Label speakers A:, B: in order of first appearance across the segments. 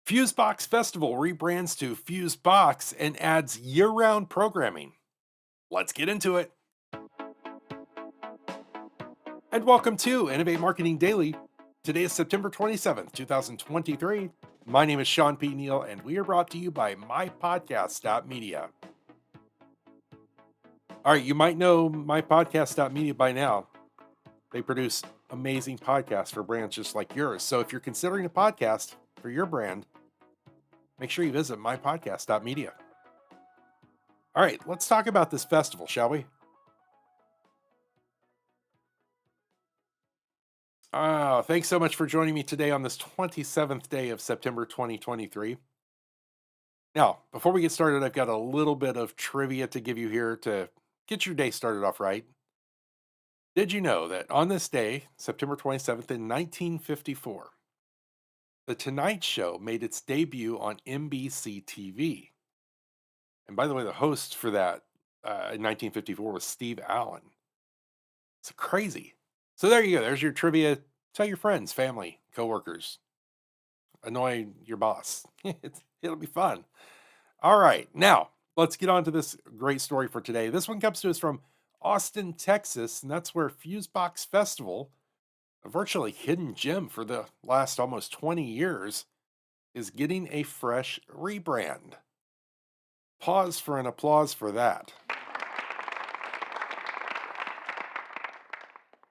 A: Fusebox Festival rebrands to Fusebox and adds year round programming. Let's get into it. And welcome to Innovate Marketing Daily. Today is September 27th, 2023. My name is Sean P. Neal, and we are brought to you by mypodcast.media. All right, you might know mypodcast.media by now. They produce amazing podcasts for brands just like yours. So if you're considering a podcast for your brand, make sure you visit mypodcast.media. All right, let's talk about this festival, shall we? Thanks so much for joining me today on this 27th day of September 2023. Now, before we get started, I've got a little bit of trivia to give you here to get your day started off right. Did you know that on this day, September 27th in 1954, The Tonight Show made its debut on NBC TV? And by the way, the host for that in 1954 was Steve Allen. It's crazy. So there you go. There's your trivia. Tell your friends, family, coworkers, annoy your boss. It'll be fun. All right, now let's get on to this great story for today. This one comes to us from Austin, Texas, and that's where Fusebox Festival, a virtually hidden gem for the last almost 20 years, is getting a fresh rebrand. Pause for an applause for that.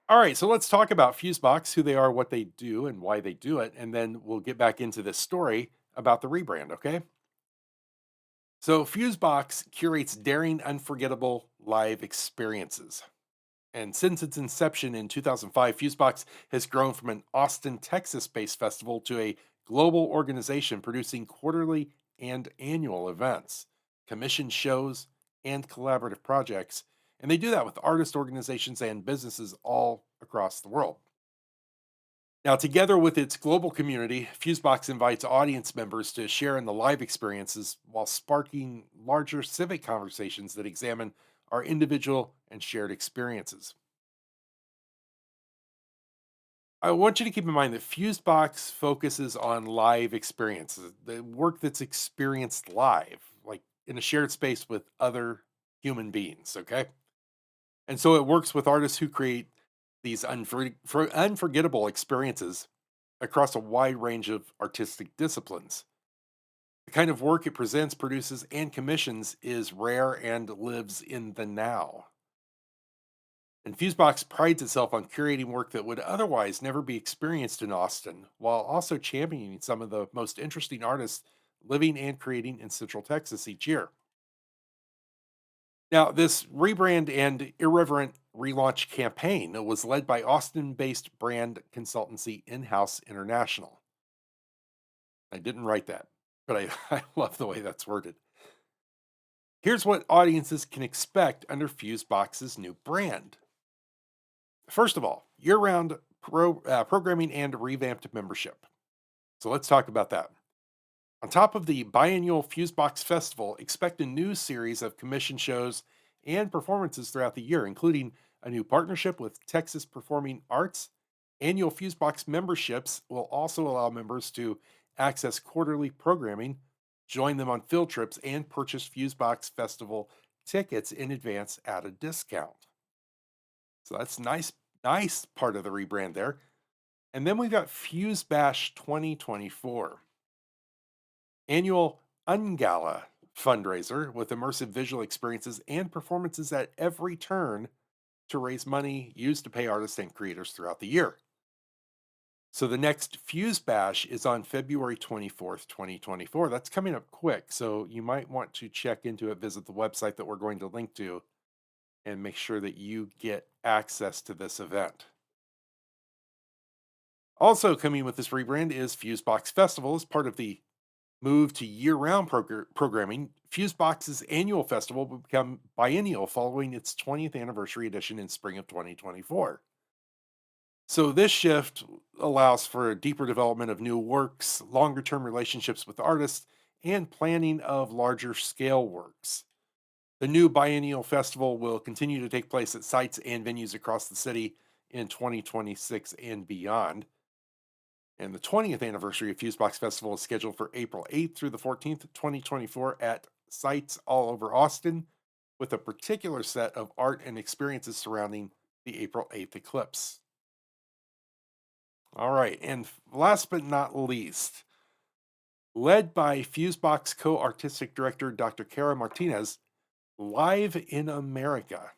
A: All right, so let's talk about Fusebox, who they are, what they do, and why they do it, and then we'll get back into this story about the rebrand, okay? So, Fusebox curates daring, unforgettable live experiences. And since its inception in 2005, Fusebox has grown from an Austin, Texas based festival to a global organization producing quarterly and annual events, commissioned shows, and collaborative projects. And they do that with artist organizations and businesses all across the world. Now, together with its global community, Fusebox invites audience members to share in the live experiences while sparking larger civic conversations that examine our individual and shared experiences. I want you to keep in mind that Fusebox focuses on live experiences, the work that's experienced live, like in a shared space with other human beings. Okay. And so it works with artists who create these unforgettable experiences across a wide range of artistic disciplines. The kind of work it presents, produces, and commissions is rare and lives in the now. And Fusebox prides itself on curating work that would otherwise never be experienced in Austin, while also championing some of the most interesting artists living and creating in Central Texas each year. Now, this rebrand and irreverent relaunch campaign was led by Austin based brand consultancy In House International. I didn't write that, but I love the way that's worded. Here's what audiences can expect under Fusebox's new brand. First of all, year round programming and revamped membership. So let's talk about that. On top of the biennial Fusebox Festival, expect a new series of commission shows and performances throughout the year, including a new partnership with Texas Performing Arts. Annual Fusebox memberships will also allow members to access quarterly programming, join them on field trips, and purchase Fusebox Festival tickets in advance at a discount. So that's nice part of the rebrand there. And then we've got Fuse Bash 2024, annual Ungala fundraiser with immersive visual experiences and performances at every turn to raise money used to pay artists and creators throughout the year. So the next Fuse Bash is on February 24th, 2024. That's coming up quick. So you might want to check into it, visit the website that we're going to link to, and make sure that you get access to this event. Also coming with this rebrand is Fusebox Festival as part of the move to year-round programming. Fusebox's annual festival will become biennial following its 20th anniversary edition in spring of 2024. So this shift allows for a deeper development of new works, longer-term relationships with artists, and planning of larger scale works. The new biennial festival will continue to take place at sites and venues across the city in 2026 and beyond. And the 20th anniversary of Fusebox Festival is scheduled for April 8th through the 14th, 2024, at sites all over Austin, with a particular set of art and experiences surrounding the April 8th eclipse. All right, and last but not least, led by Fusebox co artistic director Dr. Kara Martinez, Live in America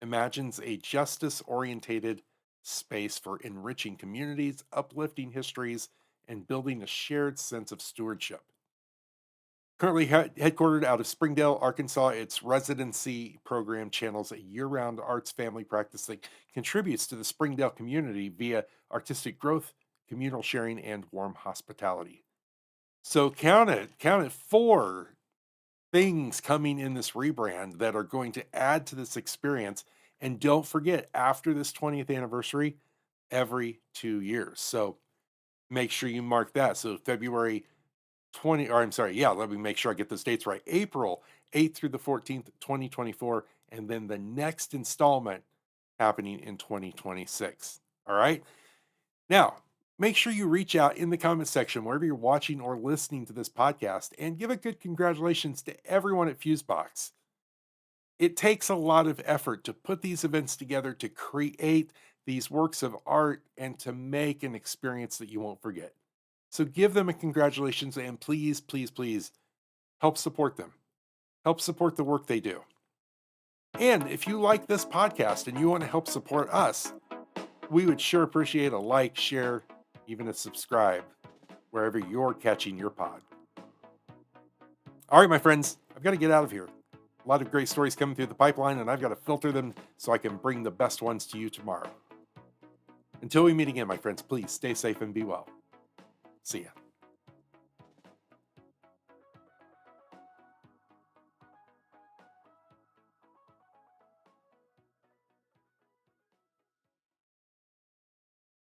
A: imagines a justice orientated space for enriching communities, uplifting histories, and building a shared sense of stewardship. Currently headquartered out of Springdale, Arkansas, its residency program channels a year round arts family practice that contributes to the Springdale community via artistic growth, communal sharing, and warm hospitality. So count it, four things coming in this rebrand that are going to add to this experience. And don't forget, after this 20th anniversary, every 2 years. So make sure you mark that. So February 20, or I'm sorry, yeah, let me make sure I get those dates right. April 8th through the 14th, 2024, and then the next installment happening in 2026. All right. Now, make sure you reach out in the comment section wherever you're watching or listening to this podcast and give a good congratulations to everyone at Fusebox. It takes a lot of effort to put these events together, to create these works of art, and to make an experience that you won't forget. So give them a congratulations and please, please, please help support them. Help support the work they do. And if you like this podcast and you want to help support us, we would sure appreciate a like, share, even a subscribe wherever you're catching your pod. All right, my friends, I've got to get out of here. A lot of great stories coming through the pipeline, and I've got to filter them so I can bring the best ones to you tomorrow. Until we meet again, my friends, please stay safe and be well. See ya.